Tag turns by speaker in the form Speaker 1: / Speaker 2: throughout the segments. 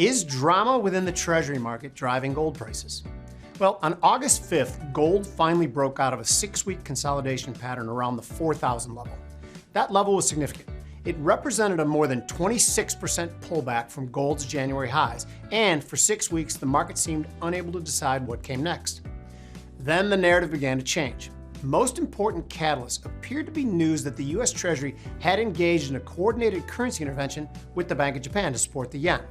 Speaker 1: Is drama within the Treasury market driving gold prices? Well, on August 5th, gold finally broke out of a 6-week consolidation pattern around the 4,000 level. That level was significant. It represented a more than 26% pullback from gold's January highs, and for 6 weeks, the market seemed unable to decide what came next. Then the narrative began to change. Most important catalyst appeared to be news that the US Treasury had engaged in a coordinated currency intervention with the Bank of Japan to support the yen.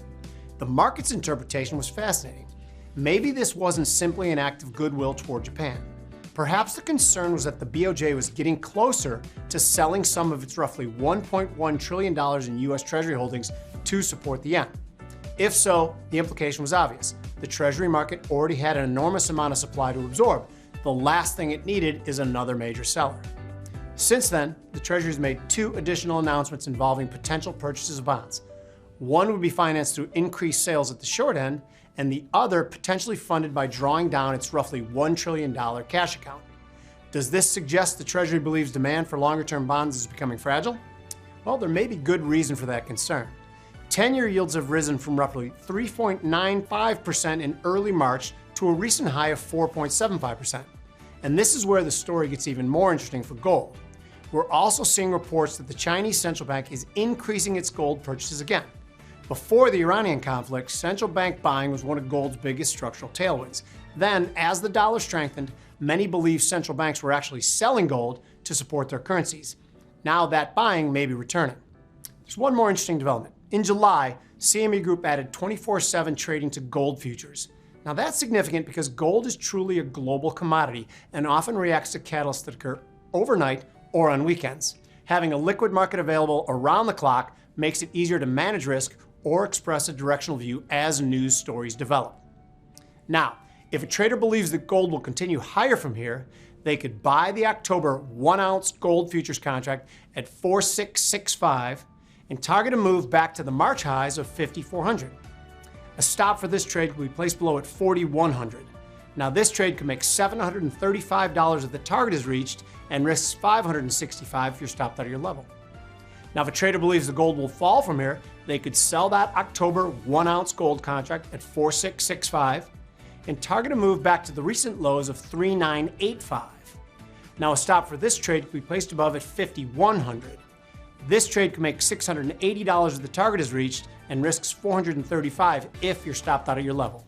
Speaker 1: The market's interpretation was fascinating. Maybe this wasn't simply an act of goodwill toward Japan. Perhaps the concern was that the BOJ was getting closer to selling some of its roughly $1.1 trillion in US Treasury holdings to support the yen. If so, the implication was obvious. The Treasury market already had an enormous amount of supply to absorb. The last thing it needed is another major seller. Since then, the Treasury has made 2 additional announcements involving potential purchases of bonds. One would be financed through increased sales at the short end, and the other potentially funded by drawing down its roughly $1 trillion cash account. Does this suggest the Treasury believes demand for longer-term bonds is becoming fragile? Well, there may be good reason for that concern. 10-year yields have risen from roughly 3.95% in early March to a recent high of 4.75%. And this is where the story gets even more interesting for gold. We're also seeing reports that the Chinese central bank is increasing its gold purchases again. Before the Iranian conflict, central bank buying was one of gold's biggest structural tailwinds. Then, as the dollar strengthened, many believed central banks were actually selling gold to support their currencies. Now that buying may be returning. There's one more interesting development. In July, CME Group added 24/7 trading to gold futures. Now that's significant because gold is truly a global commodity and often reacts to catalysts that occur overnight or on weekends. Having a liquid market available around the clock makes it easier to manage risk or express a directional view as news stories develop. Now, if a trader believes that gold will continue higher from here, they could buy the October 1-ounce gold futures contract at 4,665 and target a move back to the March highs of 5,400. A stop for this trade will be placed below at 4,100. Now this trade could make $735 if the target is reached and risks $565 if you're stopped out of your level. Now if a trader believes the gold will fall from here, they could sell that October 1-ounce gold contract at 4,665 and target a move back to the recent lows of 3,985. Now a stop for this trade could be placed above at 5,100. This trade could make $680 if the target is reached and risks $435 if you're stopped out of your level.